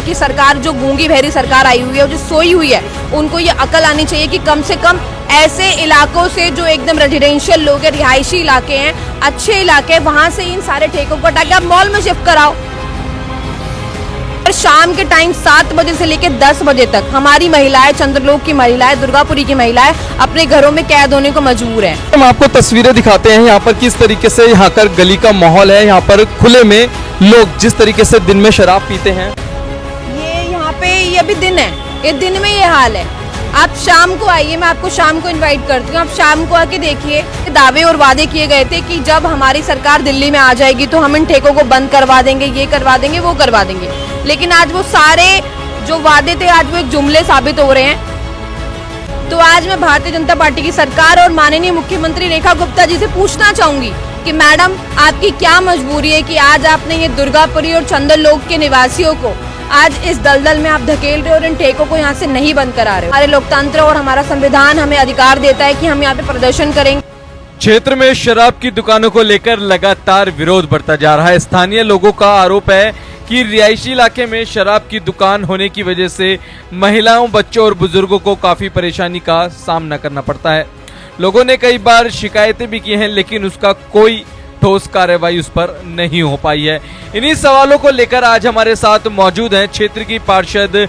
ताकि सरकार जो गूंगी बहरी सरकार आई हुई है, जो सोई हुई है, उनको ये अकल आनी चाहिए कि कम से कम ऐसे इलाकों से जो एकदम रेजिडेंशियल लोग हैं, रिहायशी इलाके हैं, अच्छे इलाके हैं, वहां से इन सारे ठेकों को हटा के आप मॉल में शिफ्ट कराओ। शाम के टाइम 7 बजे से लेकर 10 बजे तक हमारी महिलाएं, चंद्रलोक की महिलाएं, दुर्गापुरी की महिलाएं अपने घरों में कैद होने को मजबूर हैं। हम आपको तस्वीरें दिखाते हैं यहाँ पर किस तरीके से यहाँ पर गली का माहौल है। यहाँ पर खुले में लोग जिस तरीके से दिन में शराब पीते हैं, ये यहाँ पे ये अभी दिन है, ये दिन में ये हाल है। आप शाम को आइए, मैं आपको शाम को इनवाइट करती हूँ, आप शाम को आके देखिए। दावे और वादे किए गए थे कि जब हमारी सरकार दिल्ली में आ जाएगी तो हम इन ठेकों को बंद करवा देंगे, ये करवा देंगे, वो करवा देंगे, लेकिन आज वो सारे जो वादे थे आज वो एक जुमले साबित हो रहे हैं। तो आज मैं भारतीय जनता पार्टी की सरकार और माननीय मुख्यमंत्री रेखा गुप्ता जी से पूछना चाहूंगी कि मैडम, आपकी क्या मजबूरी है कि आज आपने ये दुर्गापुरी और चंद्रलोक के निवासियों को आज इस दलदल में आप धकेल रहे हो और इन ठेकों को यहाँ से नहीं बंद करा रहे हो। हमारे लोकतंत्र और हमारा संविधान हमें अधिकार देता है कि हम यहाँ पे प्रदर्शन करेंगे। क्षेत्र में शराब की दुकानों को लेकर लगातार विरोध बढ़ता जा रहा है। स्थानीय लोगों का आरोप है कि रिहायशी इलाके में शराब की दुकान होने की वजह से महिलाओं, बच्चों और बुजुर्गों को काफी परेशानी का सामना करना पड़ता है। लोगों ने कई बार शिकायतें भी की हैं, लेकिन उसका कोई ठोस कार्रवाई उस पर नहीं हो पाई है। इन्हीं सवालों को लेकर आज हमारे साथ मौजूद हैं क्षेत्र की पार्षद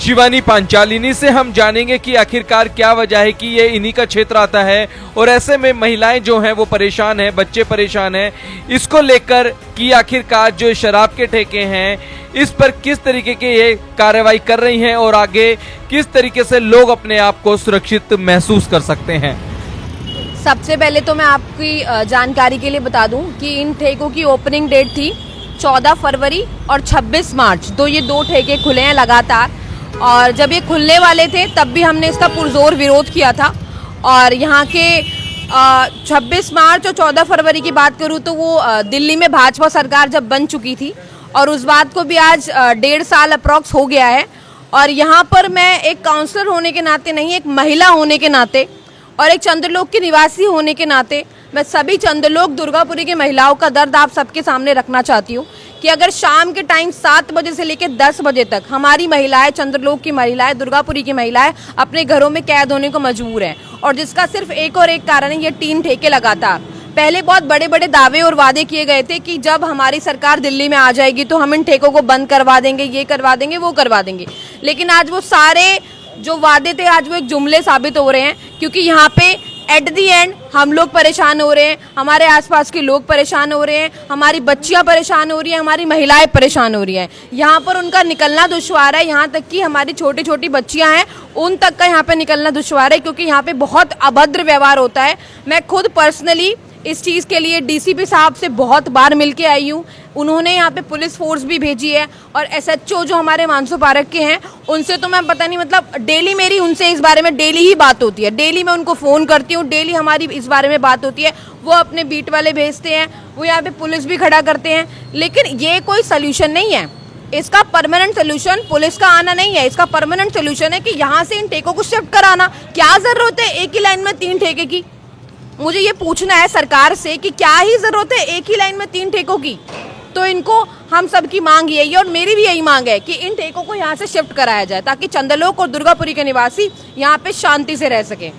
शिवानी पांचाल। इन्हीं से हम जानेंगे कि आखिरकार क्या वजह है कि ये इन्हीं का क्षेत्र आता है और ऐसे में महिलाएं जो हैं वो परेशान हैं, बच्चे परेशान हैं। इसको लेकर कि आखिरकार जो शराब के ठेके हैं इस पर किस तरीके की ये कार्रवाई कर रही हैं और आगे किस तरीके से लोग अपने आप को सुरक्षित महसूस कर सकते हैं। सबसे पहले तो मैं आपकी जानकारी के लिए बता दूं कि इन ठेकों की ओपनिंग डेट थी 14 फरवरी और 26 मार्च। ये दो ठेके खुले हैं लगातार, और जब ये खुलने वाले थे तब भी हमने इसका पुरजोर विरोध किया था। और यहाँ के 26 मार्च और 14 फरवरी की बात करूँ तो वो दिल्ली में भाजपा सरकार जब बन चुकी थी, और उस बात को भी आज 1.5 साल अप्रॉक्स हो गया है। और यहाँ पर मैं एक काउंसलर होने के नाते नहीं, एक महिला होने के नाते और एक चंद्रलोक की निवासी होने के नाते मैं सभी चंद्रलोक दुर्गापुरी की महिलाओं का दर्द आप सबके सामने रखना चाहती हूँ कि अगर शाम के टाइम 7 बजे से लेकर 10 बजे तक हमारी महिलाएं, चंद्रलोक की महिलाएं, दुर्गापुरी की महिलाएं अपने घरों में कैद होने को मजबूर हैं, और जिसका सिर्फ एक और एक कारण है ये 3 ठेके लगातार। पहले बहुत बड़े बड़े दावे और वादे किए गए थे कि जब हमारी सरकार दिल्ली में आ जाएगी तो हम इन ठेकों को बंद करवा देंगे, ये करवा देंगे, वो करवा देंगे, लेकिन आज वो सारे जो वादे थे आज वो एक जुमले साबित हो रहे हैं। क्योंकि यहाँ पे एट दी एंड हम लोग परेशान हो रहे हैं, हमारे आसपास के लोग परेशान हो रहे हैं, हमारी बच्चियां परेशान हो रही हैं, हमारी महिलाएं परेशान हो रही हैं। यहाँ पर उनका निकलना दुश्वार है, यहाँ तक कि हमारी छोटी छोटी बच्चियां हैं उन तक का यहाँ पे निकलना दुश्वार है, क्योंकि यहाँ पे बहुत अभद्र व्यवहार होता है। मैं खुद पर्सनली इस चीज़ के लिए डीसीपी साहब से बहुत बार मिल के आई हूँ। उन्होंने यहाँ पे पुलिस फोर्स भी भेजी है, और एसएचओ जो हमारे मानसू पार्क के हैं उनसे तो मैं पता नहीं, मतलब डेली मेरी उनसे इस बारे में डेली ही बात होती है। डेली मैं उनको फ़ोन करती हूँ, डेली हमारी इस बारे में बात होती है। वो अपने बीट वाले भेजते हैं, वो यहाँ पे पुलिस भी खड़ा करते हैं, लेकिन ये कोई सोल्यूशन नहीं है। इसका परमानेंट सोल्यूशन पुलिस का आना नहीं है, इसका परमानेंट सोल्यूशन है कि यहाँ से इन ठेकों को शिफ्ट कराना। क्या ज़रूरत है एक ही लाइन में 3 ठेके की? मुझे ये पूछना है सरकार से कि क्या ही जरूरत है एक ही लाइन में 3 ठेकों की? तो इनको हम सबकी मांग यही है और मेरी भी यही मांग है कि इन ठेकों को यहाँ से शिफ्ट कराया जाए ताकि चंद्रलोक और दुर्गापुरी के निवासी यहाँ पे शांति से रह सके।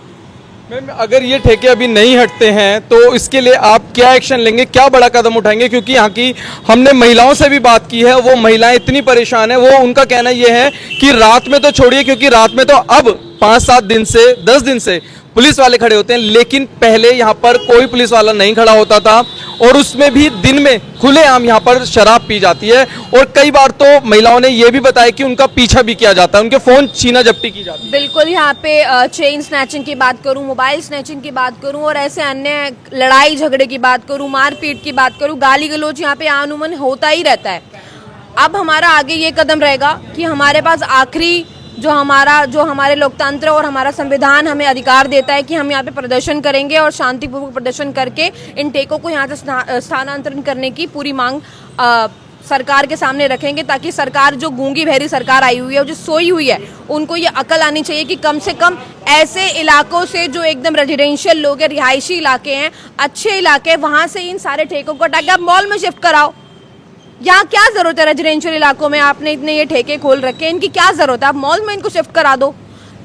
मैम, अगर ये ठेके अभी नहीं हटते हैं तो इसके लिए आप क्या एक्शन लेंगे, क्या बड़ा कदम उठाएंगे? क्योंकि यहाँ की हमने महिलाओं से भी बात की है, वो महिलाएं इतनी परेशान है, वो उनका कहना ये है कि रात में तो छोड़िए, क्योंकि रात में तो अब 5-7 दिन से 10 दिन से पुलिस वाले खड़े होते हैं, लेकिन पहले यहाँ पर कोई पुलिस वाला नहीं खड़ा होता था, और उसमें भी दिन में खुलेआम यहाँ पर शराब पी जाती है। और कई बार तो महिलाओं ने ये भी बताया कि उनका पीछा भी किया जाता है, उनके फोन छीना झपटी की जाती है। बिल्कुल, यहाँ पे चेन स्नैचिंग की बात करूँ, मोबाइल स्नैचिंग की बात करूँ, और ऐसे अन्य लड़ाई झगड़े की बात करूँ, मारपीट की बात करूँ, गाली गलौज यहाँ पे आनुमन होता ही रहता है। अब हमारा आगे ये कदम रहेगा कि हमारे पास आखिरी जो हमारे लोकतंत्र और हमारा संविधान हमें अधिकार देता है कि हम यहाँ पे प्रदर्शन करेंगे, और शांतिपूर्वक प्रदर्शन करके इन ठेकों को यहाँ से स्थानांतरण करने की पूरी मांग सरकार के सामने रखेंगे, ताकि सरकार जो गूंगी बहरी सरकार आई हुई है, जो सोई हुई है, उनको ये अकल आनी चाहिए कि कम से कम ऐसे इलाकों से जो एकदम रेजिडेंशियल लोग हैं, रिहायशी इलाके हैं, अच्छे इलाके हैं, वहाँ से इन सारे ठेकों को हटा के आप मॉल में शिफ्ट कराओ। यहाँ क्या जरूरत है? रेजिडेंशियल इलाकों में आपने इतने ये ठेके खोल रखे हैं, इनकी क्या जरूरत है? आप मॉल में इनको शिफ्ट करा दो,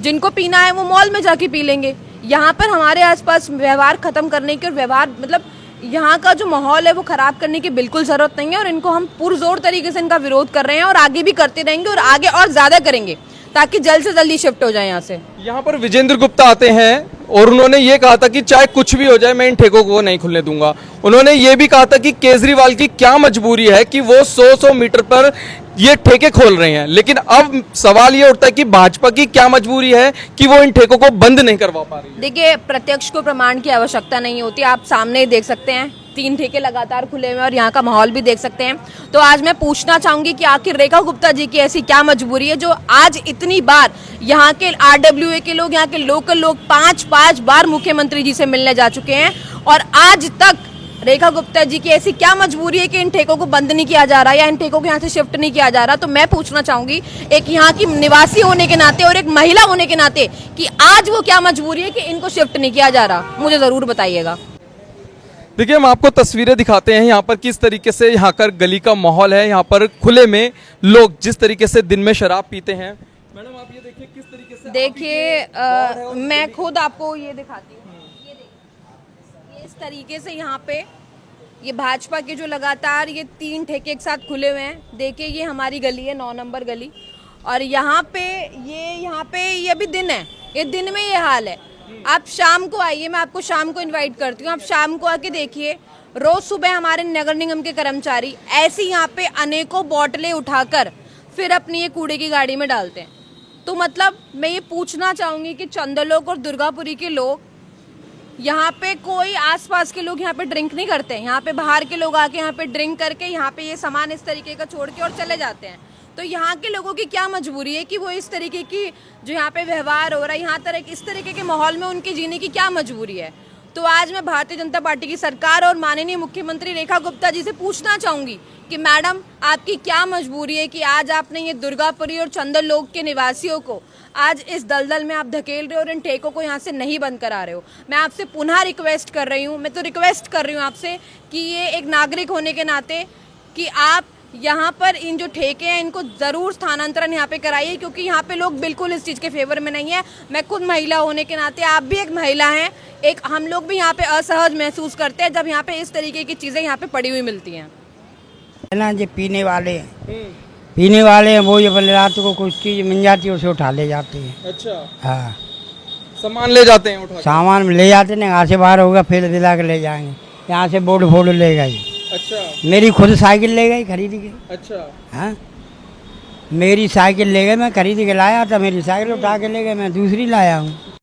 जिनको पीना है वो मॉल में जाके पी लेंगे। यहाँ पर हमारे आसपास व्यवहार खत्म करने के और व्यवहार मतलब यहाँ का जो माहौल है वो खराब करने की बिल्कुल जरूरत नहीं है, और इनको हम पुरजोर तरीके से इनका विरोध कर रहे हैं और आगे भी करते रहेंगे और आगे और ज्यादा करेंगे ताकि जल्द से जल्दी शिफ्ट हो जाए यहाँ से। यहाँ पर विजेंद्र गुप्ता आते हैं और उन्होंने ये कहा था कि चाहे कुछ भी हो जाए मैं इन ठेकों को नहीं खुलने दूंगा। उन्होंने ये भी कहा था कि केजरीवाल की क्या मजबूरी है कि वो 100-100 मीटर पर ये ठेके खोल रहे हैं, लेकिन अब सवाल ये उठता है कि भाजपा की क्या मजबूरी है कि वो इन ठेकों को बंद नहीं करवा पा रही है। देखिए, प्रत्यक्ष को प्रमाण की आवश्यकता नहीं होती, आप सामने ही देख सकते हैं 3 ठेके लगातार खुले हुए और यहाँ का माहौल भी देख सकते हैं। तो आज मैं पूछना चाहूंगी कि आखिर रेखा गुप्ता जी की ऐसी क्या मजबूरी है जो आज इतनी बार यहाँ के RWA के लोग, यहाँ के लोकल लोग 5 बार मुख्यमंत्री जी से मिलने जा चुके हैं और आज तक रेखा गुप्ता जी की ऐसी क्या मजबूरी है कि इन ठेकों को बंद नहीं किया जा रहा या इन ठेकों को यहाँ से शिफ्ट नहीं किया जा रहा। तो मैं पूछना चाहूंगी एक यहाँ की निवासी होने के नाते और एक महिला होने के नाते कि आज वो क्या मजबूरी है कि इनको शिफ्ट नहीं किया जा रहा, मुझे जरूर बताइएगा। देखिए, हम आपको तस्वीरें दिखाते हैं यहाँ पर किस तरीके से यहाँ कर गली का माहौल है। यहाँ पर खुले में लोग जिस तरीके से दिन में शराब पीते हैं। मैडम आप ये देखिए किस तरीके से। देखिए मैं खुद आपको ये दिखाती हूँ, ये देखिए ये इस तरीके से यहाँ पे ये भाजपा के जो लगातार ये 3 ठेके एक साथ खुले हुए हैं। देखिए ये हमारी गली है 9 नंबर गली, और यहाँ पे ये अभी दिन है, ये दिन में ये हाल है। आप शाम को आइए, मैं आपको शाम को इनवाइट करती हूँ, आप शाम को आके देखिए। रोज सुबह हमारे नगर निगम के कर्मचारी ऐसे यहाँ पे अनेकों बोतलें उठाकर फिर अपनी ये कूड़े की गाड़ी में डालते हैं। तो मतलब मैं ये पूछना चाहूंगी कि चंदलोक और दुर्गापुरी के लोग यहाँ पे, कोई आसपास के लोग यहाँ पे ड्रिंक नहीं करते हैं। यहाँ पे बाहर के लोग आके यहाँ पे ड्रिंक करके यहाँ पे ये सामान इस तरीके का छोड़ के और चले जाते हैं। तो यहाँ के लोगों की क्या मजबूरी है कि वो इस तरीके की जो यहाँ पे व्यवहार हो रहा है, यहाँ इस तरीके के माहौल में उनके जीने की क्या मजबूरी है। तो आज मैं भारतीय जनता पार्टी की सरकार और माननीय मुख्यमंत्री रेखा गुप्ता जी से पूछना चाहूंगी कि मैडम आपकी क्या मजबूरी है कि आज आपने ये दुर्गापुरी और चंदनलोक के निवासियों को आज इस दलदल में आप धकेल रहे हो और इन ठेकों को यहाँ से नहीं बंद करा रहे हो। मैं आपसे पुनः रिक्वेस्ट कर रही हूँ, मैं तो रिक्वेस्ट कर रही हूँ आपसे कि ये एक नागरिक होने के नाते कि आप यहाँ पर इन जो ठेके हैं इनको जरूर स्थानांतरण यहाँ पे कराइए, क्योंकि यहाँ पे लोग बिल्कुल इस चीज़ के फेवर में नहीं है। मैं खुद महिला होने के नाते, आप भी एक महिला हैं, एक हम लोग भी यहाँ पे असहज महसूस करते हैं जब यहाँ पे इस तरीके की चीज़ें यहाँ पे पड़ी हुई मिलती हैं ना। जो पीने वाले हैं वो ये बोले रात को कुछ चीज़ मिल जाती है उसे उठा ले जाते हैं। अच्छा, हाँ, सामान ले जाते हैं उठा के। सामान ले जाते हैं, यहाँ से बाहर होगा फिर दिला के ले जाएंगे। यहाँ से बोर्ड फोड़ ले गई। अच्छा, मेरी खुद साइकिल ले गई खरीद के। अच्छा, हाँ, मेरी साइकिल ले गए, मैं खरीद के लाया था, मेरी साइकिल उठा के ले गए, मैं दूसरी लाया हूँ।